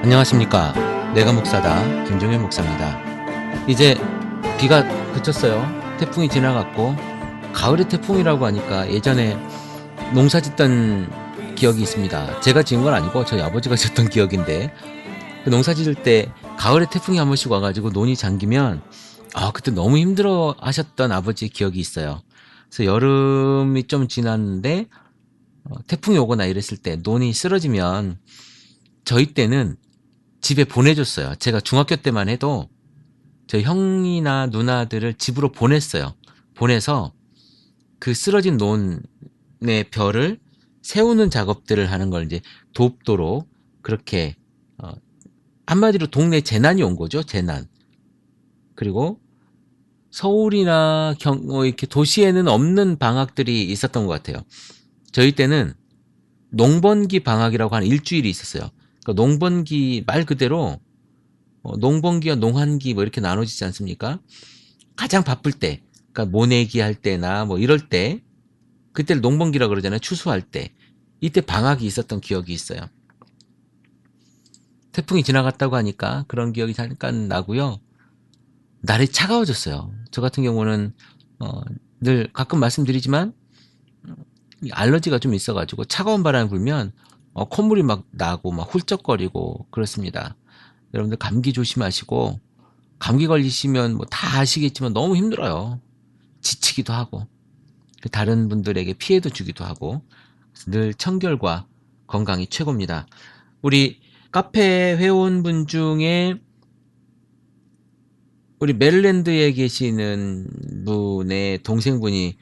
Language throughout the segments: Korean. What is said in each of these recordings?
안녕하십니까. 내가 목사다 김종현 목사입니다. 이제 비가 그쳤어요. 태풍이 지나갔고 가을의 태풍이라고 하니까 예전에 농사 짓던 기억이 있습니다. 제가 지은 건 아니고 저희 아버지가 지었던 기억인데, 그 농사 지을 때 가을에 태풍이 한 번씩 와가지고 논이 잠기면 그때 너무 힘들어 하셨던 아버지 기억이 있어요. 그래서 여름이 좀 지났는데 태풍이 오거나 이랬을 때 논이 쓰러지면 저희 때는 집에 보내줬어요. 제가 중학교 때만 해도 저희 형이나 누나들을 집으로 보냈어요. 보내서 그 쓰러진 논의 벼를 세우는 작업들을 하는 걸 이제 돕도록, 그렇게 한마디로 동네 재난이 온 거죠. 재난. 그리고 서울이나 이렇게 도시에는 없는 방학들이 있었던 것 같아요. 저희 때는 농번기 방학이라고 하는 일주일이 있었어요. 그러니까 농번기 말 그대로 농번기와 농한기 뭐 이렇게 나눠지지 않습니까? 가장 바쁠 때, 그러니까 모내기 할 때나 뭐 이럴 때, 그때를 농번기라 그러잖아요. 추수할 때. 이때 방학이 있었던 기억이 있어요. 태풍이 지나갔다고 하니까 그런 기억이 잠깐 나고요. 날이 차가워졌어요. 저 같은 경우는 늘 가끔 말씀드리지만 알러지가 좀 있어가지고 차가운 바람이 불면 콧물이 막 나고 막 훌쩍거리고 그렇습니다. 여러분들 감기 조심하시고, 감기 걸리시면 뭐 다 아시겠지만 너무 힘들어요. 지치기도 하고 다른 분들에게 피해도 주기도 하고, 늘 청결과 건강이 최고입니다. 우리 카페 회원분 중에 우리 메릴랜드에 계시는 분의 동생분이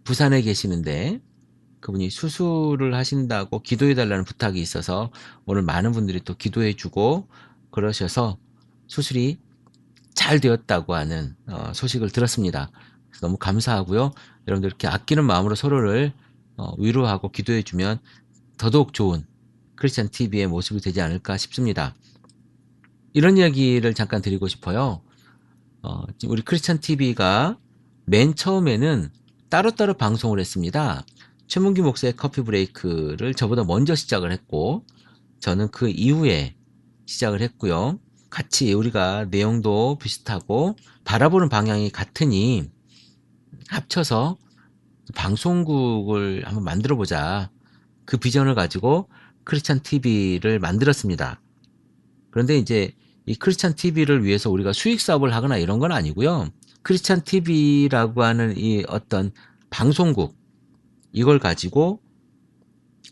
부산에 계시는데, 그분이 수술을 하신다고 기도해달라는 부탁이 있어서 오늘 많은 분들이 또 기도해주고 그러셔서 수술이 잘 되었다고 하는 소식을 들었습니다. 그래서 너무 감사하고요. 여러분들 이렇게 아끼는 마음으로 서로를 위로하고 기도해주면 더더욱 좋은 크리스찬 TV의 모습이 되지 않을까 싶습니다. 이런 이야기를 잠깐 드리고 싶어요. 우리 크리스찬 TV가 맨 처음에는 따로따로 방송을 했습니다. 최문기 목사의 커피 브레이크를 저보다 먼저 시작을 했고, 저는 그 이후에 시작을 했고요. 같이 우리가 내용도 비슷하고 바라보는 방향이 같으니 합쳐서 방송국을 한번 만들어 보자, 그 비전을 가지고 크리스찬 TV를 만들었습니다. 그런데 이제 이 크리스찬 TV를 위해서 우리가 수익 사업을 하거나 이런 건 아니고요. 크리스찬 TV라고 하는 이 어떤 방송국, 이걸 가지고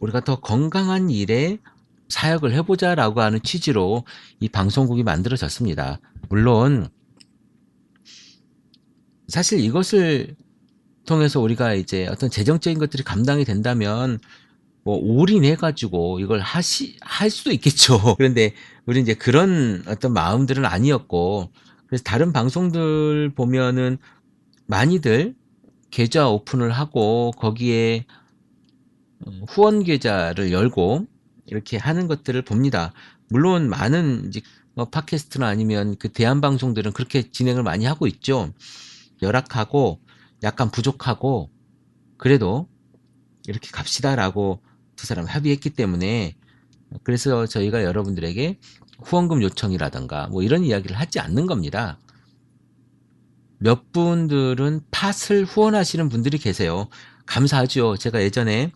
우리가 더 건강한 일에 사역을 해보자라고 하는 취지로 이 방송국이 만들어졌습니다. 물론 사실 이것을 통해서 우리가 이제 어떤 재정적인 것들이 감당이 된다면 뭐 올인해가지고 이걸 할 수도 있겠죠. 그런데 우리 이제 그런 어떤 마음들은 아니었고, 그래서 다른 방송들 보면은 많이들 계좌 오픈을 하고 거기에 후원 계좌를 열고 이렇게 하는 것들을 봅니다. 물론 많은 이제 팟캐스트나 아니면 그 대한 방송들은 그렇게 진행을 많이 하고 있죠. 열악하고 약간 부족하고 그래도 이렇게 갑시다라고 두 사람 합의했기 때문에, 그래서 저희가 여러분들에게 후원금 요청이라던가 뭐 이런 이야기를 하지 않는 겁니다. 몇 분들은 팟을 후원하시는 분들이 계세요. 감사하죠. 제가 예전에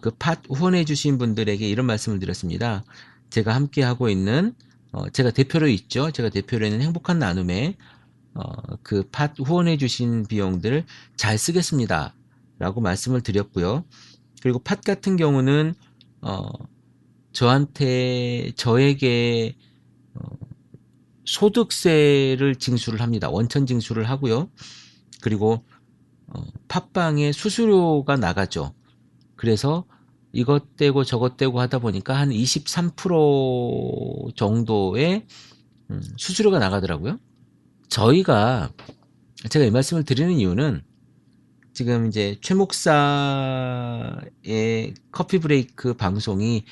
그 팟 후원해 주신 분들에게 이런 말씀을 드렸습니다. 제가 함께 하고 있는 제가 대표로 있죠. 제가 대표로 있는 행복한 나눔에 그 팟 후원해 주신 비용들을 잘 쓰겠습니다 라고 말씀을 드렸고요. 그리고 팟 같은 경우는 저에게 소득세를 징수를 합니다. 원천 징수를 하고요. 그리고 팟빵에 수수료가 나가죠. 그래서 이것 떼고 저것 떼고 하다 보니까 한 23% 정도의 수수료가 나가더라고요. 제가 이 말씀을 드리는 이유는 지금 이제 최 목사의 커피 브레이크 방송이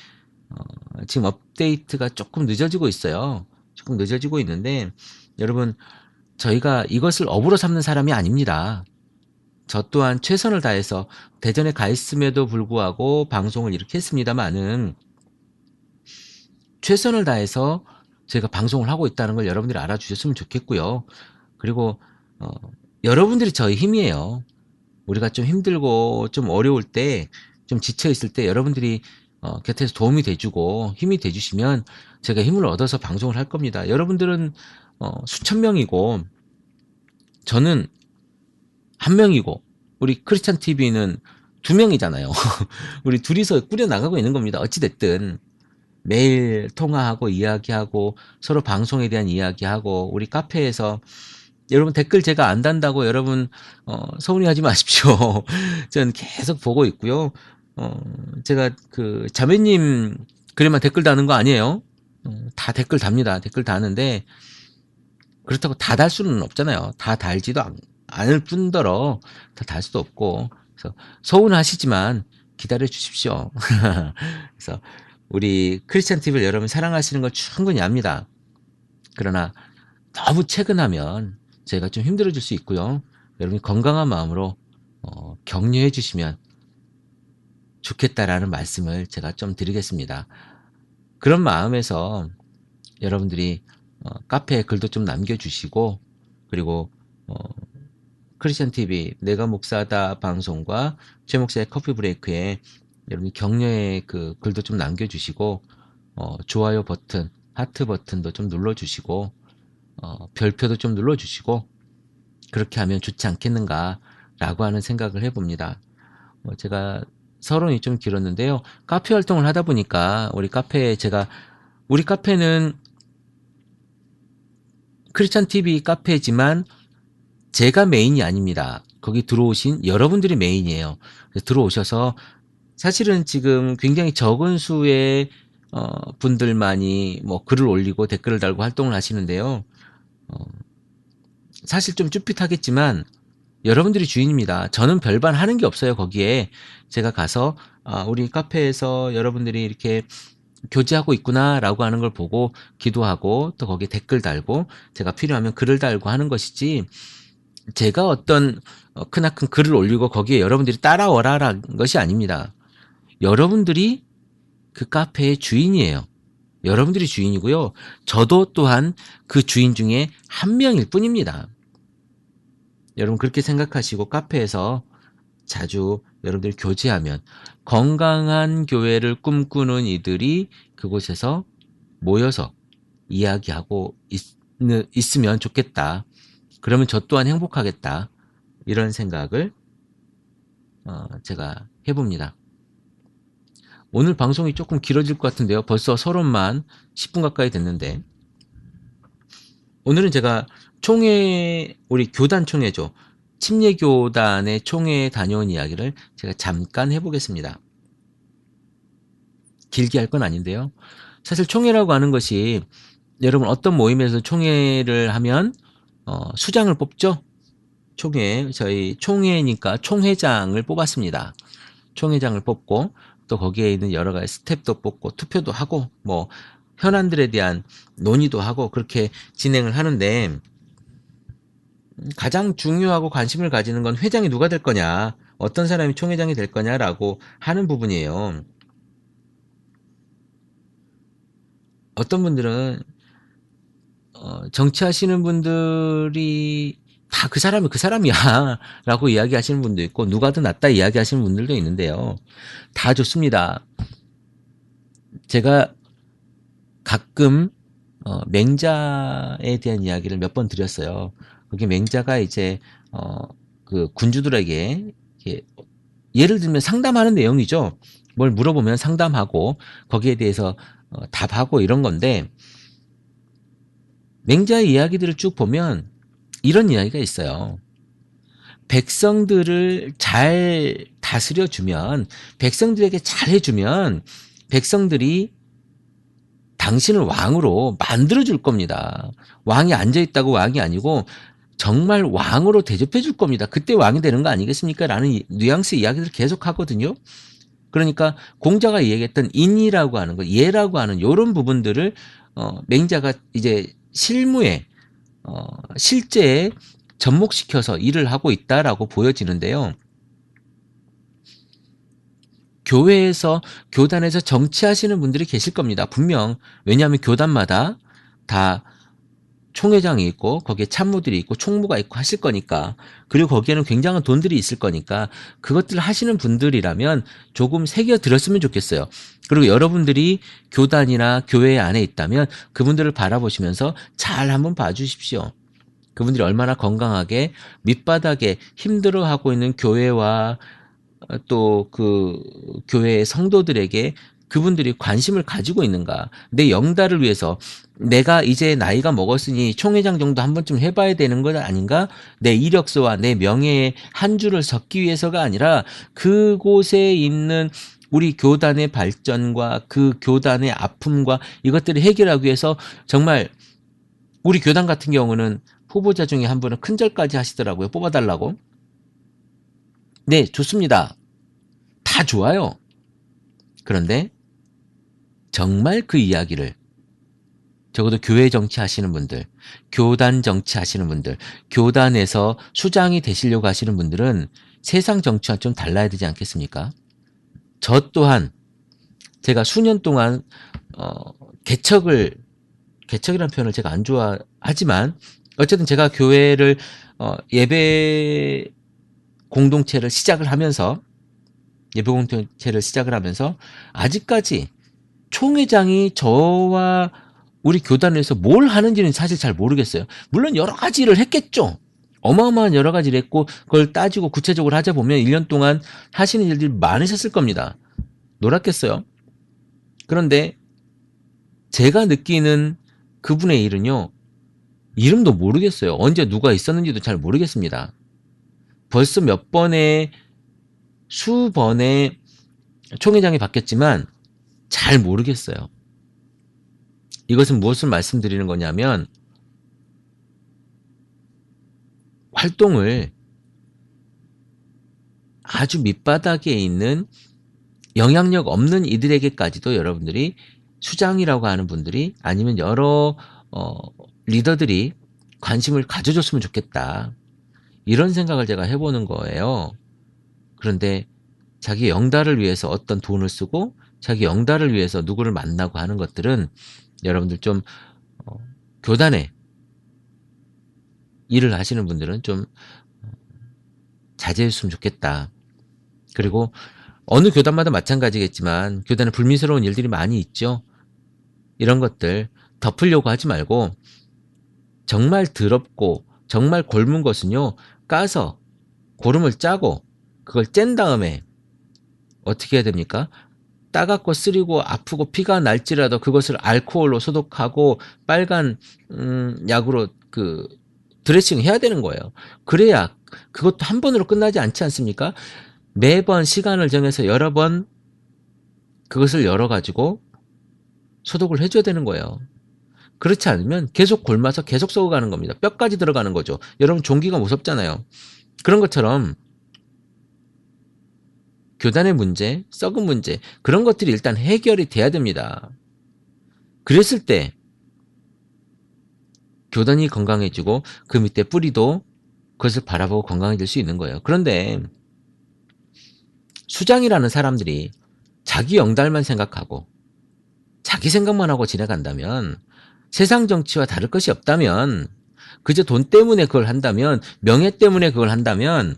지금 업데이트가 조금 늦어지고 있어요. 조금 늦어지고 있는데, 여러분, 저희가 이것을 업으로 삼는 사람이 아닙니다. 저 또한 최선을 다해서 대전에 가 있음에도 불구하고 방송을 이렇게 했습니다만은 최선을 다해서 제가 방송을 하고 있다는 걸 여러분들이 알아주셨으면 좋겠고요. 그리고 여러분들이 저의 힘이에요. 우리가 좀 힘들고 좀 어려울 때, 좀 지쳐 있을 때 여러분들이 곁에서 도움이 돼주고 힘이 돼주시면 제가 힘을 얻어서 방송을 할 겁니다. 여러분들은 수천 명이고 저는 한 명이고 우리 크리스찬 TV는 두 명이잖아요. 우리 둘이서 꾸려 나가고 있는 겁니다. 어찌 됐든 매일 통화하고 이야기하고 서로 방송에 대한 이야기하고 우리 카페에서 여러분 댓글 제가 안 단다고 여러분 서운해하지 마십시오. 저는 계속 보고 있고요. 제가 그 자매님 글에만 댓글 다는 거 아니에요. 다 댓글 답니다. 댓글 다는데 그렇다고 다 달 수는 없잖아요. 다 달지도 않을 뿐더러 다 달 수도 없고 그래서 서운하시지만 기다려 주십시오. 그래서 우리 크리스찬 TV를 여러분 사랑하시는 걸 충분히 압니다. 그러나 너무 체근하면 제가 좀 힘들어질 수 있고요. 여러분이 건강한 마음으로 격려해 주시면 좋겠다라는 말씀을 제가 좀 드리겠습니다. 그런 마음에서 여러분들이 카페에 글도 좀 남겨주시고 그리고 크리스찬 TV 내가 목사다 방송과 최 목사의 커피 브레이크에 여러분이 격려의 그 글도 좀 남겨주시고 좋아요 버튼, 하트 버튼도 좀 눌러주시고 별표도 좀 눌러주시고 그렇게 하면 좋지 않겠는가라고 하는 생각을 해봅니다. 제가 서론이 좀 길었는데요. 카페 활동을 하다 보니까 우리 카페는 크리스찬 TV 카페지만 제가 메인이 아닙니다. 거기 들어오신 여러분들이 메인이에요. 들어오셔서 사실은 지금 굉장히 적은 수의 분들만이 뭐 글을 올리고 댓글을 달고 활동을 하시는데요. 사실 좀 쭈삣하겠지만 여러분들이 주인입니다. 저는 별반 하는 게 없어요. 거기에 제가 가서 우리 카페에서 여러분들이 이렇게 교제하고 있구나라고 하는 걸 보고 기도하고 또 거기에 댓글 달고 제가 필요하면 글을 달고 하는 것이지 제가 어떤 크나큰 글을 올리고 거기에 여러분들이 따라오라라는 것이 아닙니다. 여러분들이 그 카페의 주인이에요. 여러분들이 주인이고요. 저도 또한 그 주인 중에 한 명일 뿐입니다. 여러분 그렇게 생각하시고 카페에서 자주 여러분들이 교제하면 건강한 교회를 꿈꾸는 이들이 그곳에서 모여서 이야기하고 있으면 좋겠다. 그러면 저 또한 행복하겠다. 이런 생각을 제가 해봅니다. 오늘 방송이 조금 길어질 것 같은데요. 벌써 서론만 10분 가까이 됐는데 오늘은 제가 총회 우리 교단 총회죠. 침례교단의 총회에 다녀온 이야기를 제가 잠깐 해보겠습니다. 길게 할 건 아닌데요. 사실 총회라고 하는 것이 여러분 어떤 모임에서 총회를 하면 수장을 뽑죠. 저희 총회니까 총회장을 뽑았습니다. 총회장을 뽑고 또 거기에 있는 여러 가지 스텝도 뽑고 투표도 하고 뭐 현안들에 대한 논의도 하고 그렇게 진행을 하는데 가장 중요하고 관심을 가지는 건 회장이 누가 될 거냐, 어떤 사람이 총회장이 될 거냐라고 하는 부분이에요. 어떤 분들은 정치하시는 분들이 다 그 사람이 그 사람이야 라고 이야기하시는 분도 있고 누가 더 낫다 이야기하시는 분들도 있는데요. 다 좋습니다. 제가 가끔 맹자에 대한 이야기를 몇 번 드렸어요. 그게 맹자가 이제 그 군주들에게 예를 들면 상담하는 내용이죠. 뭘 물어보면 상담하고 거기에 대해서 답하고 이런 건데 맹자의 이야기들을 쭉 보면 이런 이야기가 있어요. 백성들을 잘 다스려주면 백성들에게 잘해주면 백성들이 당신을 왕으로 만들어줄 겁니다. 왕이 앉아있다고 왕이 아니고 정말 왕으로 대접해 줄 겁니다. 그때 왕이 되는 거 아니겠습니까? 라는 뉘앙스 이야기를 계속 하거든요. 그러니까 공자가 얘기했던 인이라고 하는 것, 예라고 하는 이런 부분들을 맹자가 이제 실무에 실제에 접목시켜서 일을 하고 있다라고 보여지는데요. 교회에서 교단에서 정치하시는 분들이 계실 겁니다. 분명. 왜냐하면 교단마다 다 총회장이 있고 거기에 참모들이 있고 총무가 있고 하실 거니까, 그리고 거기에는 굉장한 돈들이 있을 거니까 그것들을 하시는 분들이라면 조금 새겨 들었으면 좋겠어요. 그리고 여러분들이 교단이나 교회 안에 있다면 그분들을 바라보시면서 잘 한번 봐주십시오. 그분들이 얼마나 건강하게 밑바닥에 힘들어하고 있는 교회와 또 그 교회의 성도들에게 그분들이 관심을 가지고 있는가. 내 영달을 위해서 내가 이제 나이가 먹었으니 총회장 정도 한 번쯤 해봐야 되는 것 아닌가? 내 이력서와 내 명예의 한 줄을 적기 위해서가 아니라 그곳에 있는 우리 교단의 발전과 그 교단의 아픔과 이것들을 해결하기 위해서, 정말 우리 교단 같은 경우는 후보자 중에 한 분은 큰절까지 하시더라고요. 뽑아달라고. 네, 좋습니다. 다 좋아요. 그런데 정말 그 이야기를 적어도 교회 정치 하시는 분들, 교단 정치 하시는 분들, 교단에서 수장이 되시려고 하시는 분들은 세상 정치와 좀 달라야 되지 않겠습니까? 저 또한 제가 수년 동안 개척이라는 표현을 제가 안 좋아하지만 어쨌든 제가 교회를 예배 공동체를 시작을 하면서 아직까지 총회장이 저와 우리 교단에서 뭘 하는지는 사실 잘 모르겠어요. 물론 여러 가지 일을 했겠죠. 어마어마한 여러 가지 일을 했고 그걸 따지고 구체적으로 하자 보면 1년 동안 하시는 일들이 많으셨을 겁니다. 놀았겠어요. 그런데 제가 느끼는 그분의 일은요, 이름도 모르겠어요. 언제 누가 있었는지도 잘 모르겠습니다. 벌써 수번의 총회장이 바뀌었지만 잘 모르겠어요. 이것은 무엇을 말씀드리는 거냐면, 활동을 아주 밑바닥에 있는 영향력 없는 이들에게까지도 여러분들이 수장이라고 하는 분들이 아니면 여러 리더들이 관심을 가져줬으면 좋겠다. 이런 생각을 제가 해보는 거예요. 그런데 자기 영달을 위해서 어떤 돈을 쓰고 자기 영달을 위해서 누구를 만나고 하는 것들은 여러분들 좀 교단에 일을 하시는 분들은 좀 자제했으면 좋겠다. 그리고 어느 교단마다 마찬가지겠지만 교단에 불미스러운 일들이 많이 있죠. 이런 것들 덮으려고 하지 말고, 정말 더럽고 정말 골문 것은요, 까서 고름을 짜고 그걸 짠 다음에 어떻게 해야 됩니까? 따갑고 쓰리고 아프고 피가 날지라도 그것을 알코올로 소독하고 빨간 약으로 그 드레싱 해야 되는 거예요. 그래야 그것도 한 번으로 끝나지 않지 않습니까? 매번 시간을 정해서 여러 번 그것을 열어가지고 소독을 해줘야 되는 거예요. 그렇지 않으면 계속 골마서 계속 썩어가는 겁니다. 뼈까지 들어가는 거죠. 여러분, 종기가 무섭잖아요. 그런 것처럼 교단의 문제, 썩은 문제, 그런 것들이 일단 해결이 돼야 됩니다. 그랬을 때 교단이 건강해지고 그 밑에 뿌리도 그것을 바라보고 건강해질 수 있는 거예요. 그런데 수장이라는 사람들이 자기 영달만 생각하고 자기 생각만 하고 지나간다면, 세상 정치와 다를 것이 없다면, 그저 돈 때문에 그걸 한다면, 명예 때문에 그걸 한다면,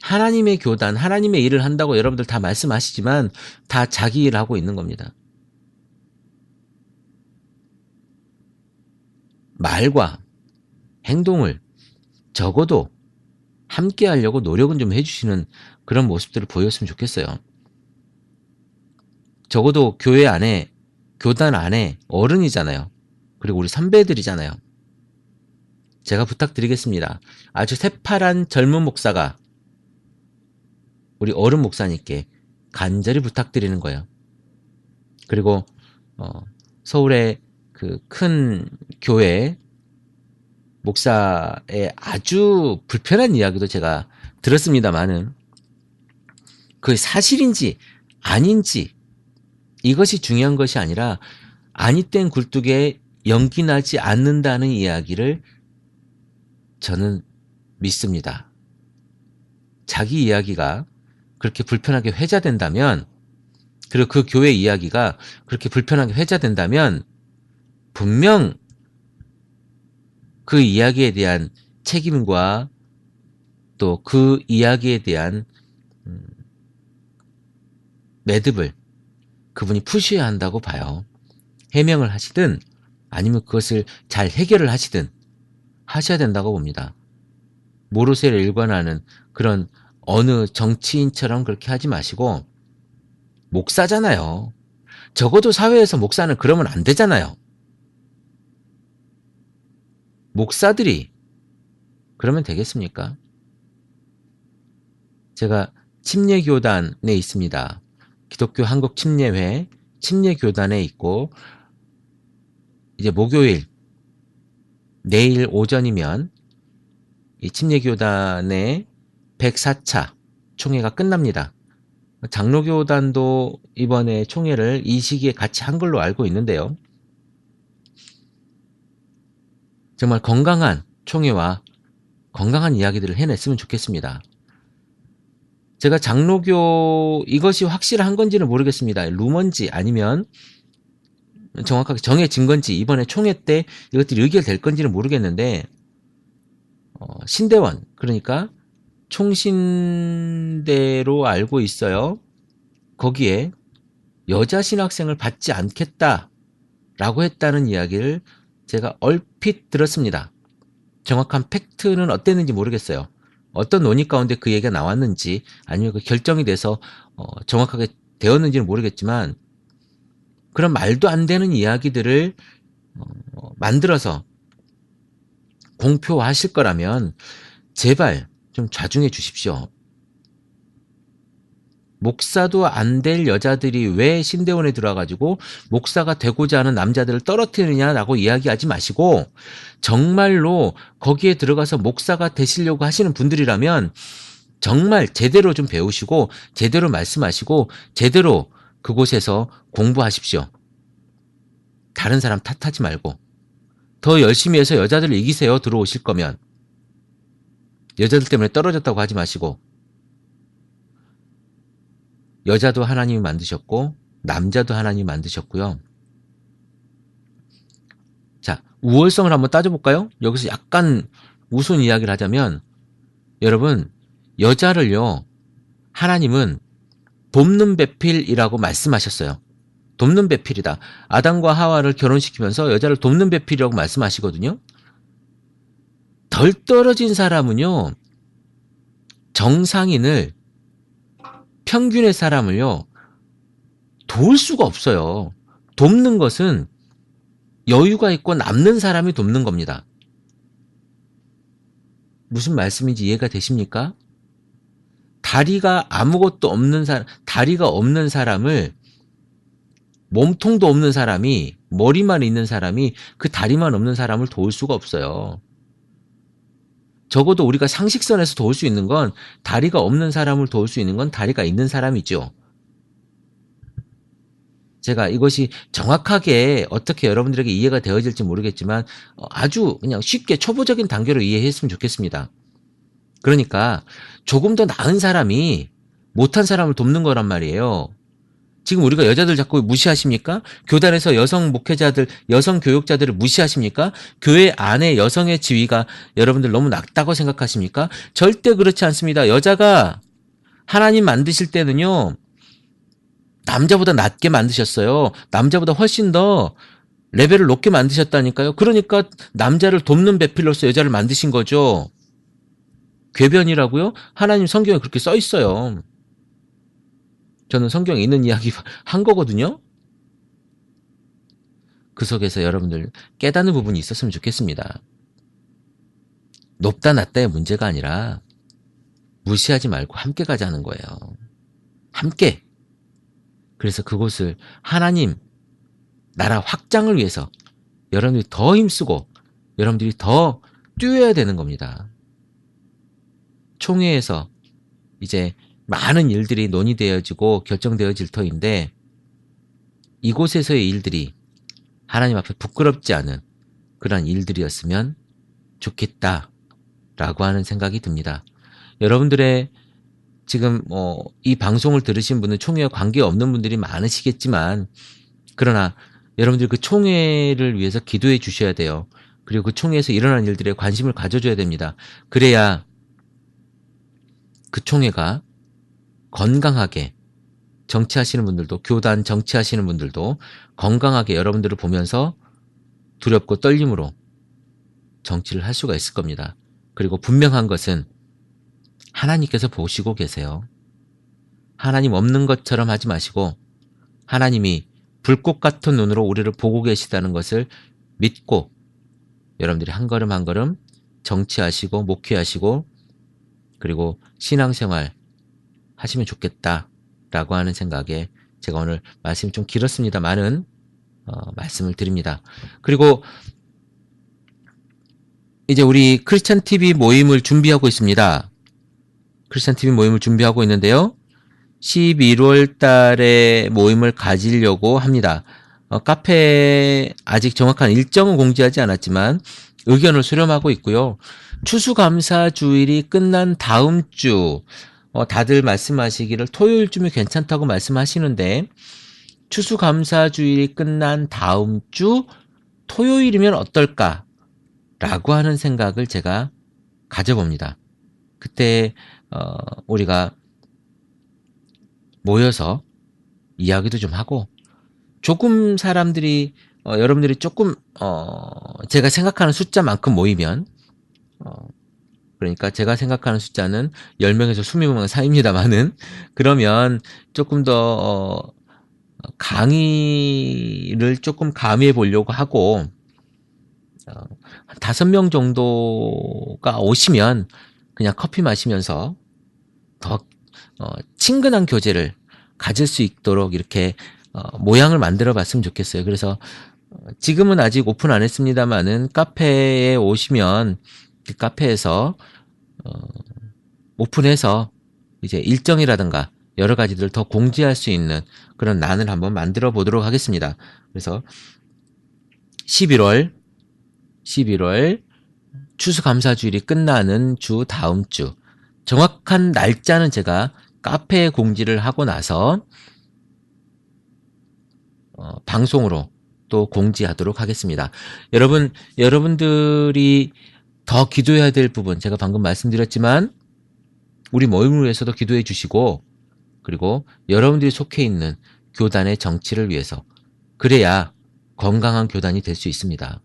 하나님의 교단, 하나님의 일을 한다고 여러분들 다 말씀하시지만 다 자기 일을 하고 있는 겁니다. 말과 행동을 적어도 함께 하려고 노력은 좀 해주시는 그런 모습들을 보였으면 좋겠어요. 적어도 교회 안에, 교단 안에 어른이잖아요. 그리고 우리 선배들이잖아요. 제가 부탁드리겠습니다. 아주 새파란 젊은 목사가 우리 어른 목사님께 간절히 부탁드리는 거예요. 그리고 서울의 그 큰 교회 목사의 아주 불편한 이야기도 제가 들었습니다만은, 그 사실인지 아닌지 이것이 중요한 것이 아니라 아니 땐 굴뚝에 연기 나지 않는다는 이야기를 저는 믿습니다. 자기 이야기가 그렇게 불편하게 회자된다면, 그리고 그 교회 이야기가 그렇게 불편하게 회자된다면 분명 그 이야기에 대한 책임과 또 그 이야기에 대한 매듭을 그분이 푸셔야 한다고 봐요. 해명을 하시든 아니면 그것을 잘 해결을 하시든 하셔야 된다고 봅니다. 모르쇠를 일관하는 그런 어느 정치인처럼 그렇게 하지 마시고, 목사잖아요. 적어도 사회에서 목사는 그러면 안 되잖아요. 목사들이 그러면 되겠습니까? 제가 침례교단에 있습니다. 기독교 한국 침례회 침례교단에 있고, 이제 목요일 내일 오전이면 이 침례교단의 104차 총회가 끝납니다. 장로교단도 이번에 총회를 이 시기에 같이 한 걸로 알고 있는데요. 정말 건강한 총회와 건강한 이야기들을 해냈으면 좋겠습니다. 제가 장로교 이것이 확실한 건지는 모르겠습니다. 루머인지 아니면 정확하게 정해진 건지 이번에 총회 때 이것들이 의결될 건지는 모르겠는데, 신대원, 그러니까 총신대로 알고 있어요. 거기에 여자 신학생을 받지 않겠다라고 했다는 이야기를 제가 얼핏 들었습니다. 정확한 팩트는 어땠는지 모르겠어요. 어떤 논의 가운데 그 얘기가 나왔는지 아니면 그 결정이 돼서 정확하게 되었는지는 모르겠지만, 그런 말도 안 되는 이야기들을 만들어서 공표하실 거라면 제발 좀 좌중해 주십시오. 목사도 안 될 여자들이 왜 신대원에 들어와가지고 목사가 되고자 하는 남자들을 떨어뜨리냐라고 이야기하지 마시고, 정말로 거기에 들어가서 목사가 되시려고 하시는 분들이라면 정말 제대로 좀 배우시고 제대로 말씀하시고 제대로 그곳에서 공부하십시오. 다른 사람 탓하지 말고 더 열심히 해서 여자들을 이기세요. 들어오실 거면 여자들 때문에 떨어졌다고 하지 마시고, 여자도 하나님이 만드셨고 남자도 하나님이 만드셨고요. 자, 우월성을 한번 따져볼까요? 여기서 약간 우스운 이야기를 하자면, 여러분, 여자를요 하나님은 돕는 배필이라고 말씀하셨어요. 돕는 배필이다. 아담과 하와를 결혼시키면서 여자를 돕는 배필이라고 말씀하시거든요. 덜 떨어진 사람은요, 정상인을, 평균의 사람을요 도울 수가 없어요. 돕는 것은 여유가 있고 남는 사람이 돕는 겁니다. 무슨 말씀인지 이해가 되십니까? 다리가 아무것도 없는 사람, 다리가 없는 사람을, 몸통도 없는 사람이, 머리만 있는 사람이 그 다리만 없는 사람을 도울 수가 없어요. 적어도 우리가 상식선에서 도울 수 있는 건, 다리가 없는 사람을 도울 수 있는 건 다리가 있는 사람이죠. 제가 이것이 정확하게 어떻게 여러분들에게 이해가 되어질지 모르겠지만 아주 그냥 쉽게 초보적인 단계로 이해했으면 좋겠습니다. 그러니까 조금 더 나은 사람이 못한 사람을 돕는 거란 말이에요. 지금 우리가 여자들 자꾸 무시하십니까? 교단에서 여성 목회자들, 여성 교육자들을 무시하십니까? 교회 안에 여성의 지위가 여러분들 너무 낮다고 생각하십니까? 절대 그렇지 않습니다. 여자가 하나님 만드실 때는요, 남자보다 낮게 만드셨어요. 남자보다 훨씬 더 레벨을 높게 만드셨다니까요. 그러니까 남자를 돕는 배필로서 여자를 만드신 거죠. 궤변이라고요? 하나님 성경에 그렇게 써 있어요. 저는 성경에 있는 이야기 한 거거든요. 그 속에서 여러분들 깨닫는 부분이 있었으면 좋겠습니다. 높다 낮다의 문제가 아니라 무시하지 말고 함께 가자는 거예요. 함께. 그래서 그곳을 하나님 나라 확장을 위해서 여러분들이 더 힘쓰고 여러분들이 더 뛰어야 되는 겁니다. 총회에서 이제 많은 일들이 논의되어지고 결정되어질 터인데, 이곳에서의 일들이 하나님 앞에 부끄럽지 않은 그런 일들이었으면 좋겠다라고 하는 생각이 듭니다. 여러분들의 지금 이 방송을 들으신 분은 총회와 관계없는 분들이 많으시겠지만 그러나 여러분들 그 총회를 위해서 기도해 주셔야 돼요. 그리고 그 총회에서 일어난 일들에 관심을 가져줘야 됩니다. 그래야 그 총회가 건강하게 정치하시는 분들도 교단 정치하시는 분들도 건강하게 여러분들을 보면서 두렵고 떨림으로 정치를 할 수가 있을 겁니다. 그리고 분명한 것은 하나님께서 보시고 계세요. 하나님 없는 것처럼 하지 마시고 하나님이 불꽃 같은 눈으로 우리를 보고 계시다는 것을 믿고 여러분들이 한 걸음 한 걸음 정치하시고 목회하시고 그리고 신앙생활 하시면 좋겠다라고 하는 생각에 제가 오늘 말씀이 좀 길었습니다만은 말씀을 드립니다. 그리고 이제 우리 크리스찬 TV 모임을 준비하고 있습니다. 크리스찬 TV 모임을 준비하고 있는데요. 11월 달에 모임을 가지려고 합니다. 카페에 아직 정확한 일정은 공지하지 않았지만 의견을 수렴하고 있고요. 추수감사주일이 끝난 다음 주 다들 말씀하시기를 토요일쯤이 괜찮다고 말씀하시는데 추수감사주일이 끝난 다음 주 토요일이면 어떨까? 라고 하는 생각을 제가 가져봅니다. 그때 우리가 모여서 이야기도 좀 하고 조금 사람들이 여러분들이 조금 제가 생각하는 숫자만큼 모이면 그러니까 제가 생각하는 숫자는 10명에서 20명 사이입니다만은 그러면 조금 더 강의를 조금 가미해 보려고 하고 한 5명 정도가 오시면 그냥 커피 마시면서 더 친근한 교제를 가질 수 있도록 이렇게 모양을 만들어 봤으면 좋겠어요. 그래서 지금은 아직 오픈 안 했습니다만은 카페에 오시면 그 카페에서 오픈해서 이제 일정이라든가 여러 가지들 더 공지할 수 있는 그런 란을 한번 만들어 보도록 하겠습니다. 그래서 11월 추수감사주일이 끝나는 주 다음 주 정확한 날짜는 제가 카페에 공지를 하고 나서 방송으로 또 공지하도록 하겠습니다. 여러분들이 더 기도해야 될 부분 제가 방금 말씀드렸지만 우리 모임을 위해서도 기도해 주시고 그리고 여러분들이 속해 있는 교단의 정치를 위해서 그래야 건강한 교단이 될 수 있습니다.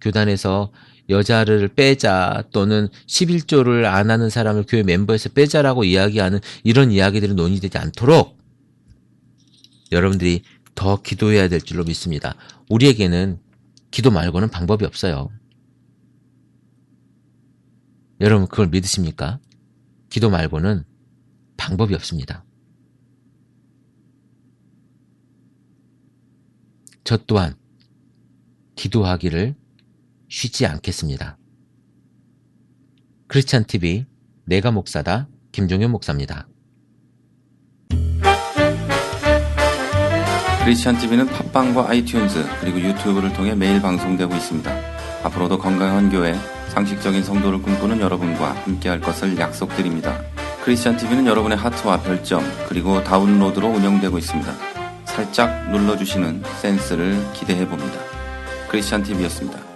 교단에서 여자를 빼자 또는 11조를 안 하는 사람을 교회 멤버에서 빼자라고 이야기하는 이런 이야기들이 논의되지 않도록 여러분들이 더 기도해야 될 줄로 믿습니다. 우리에게는 기도 말고는 방법이 없어요. 여러분 그걸 믿으십니까? 기도 말고는 방법이 없습니다. 저 또한 기도하기를 쉬지 않겠습니다. 크리스찬 TV 내가 목사다 김종현 목사입니다. 크리스찬 TV는 팟빵과 아이튠즈 그리고 유튜브를 통해 매일 방송되고 있습니다. 앞으로도 건강한 교회, 상식적인 성도를 꿈꾸는 여러분과 함께할 것을 약속드립니다. 크리스찬 TV는 여러분의 하트와 별점 그리고 다운로드로 운영되고 있습니다. 살짝 눌러주시는 센스를 기대해봅니다. 크리스찬 TV였습니다.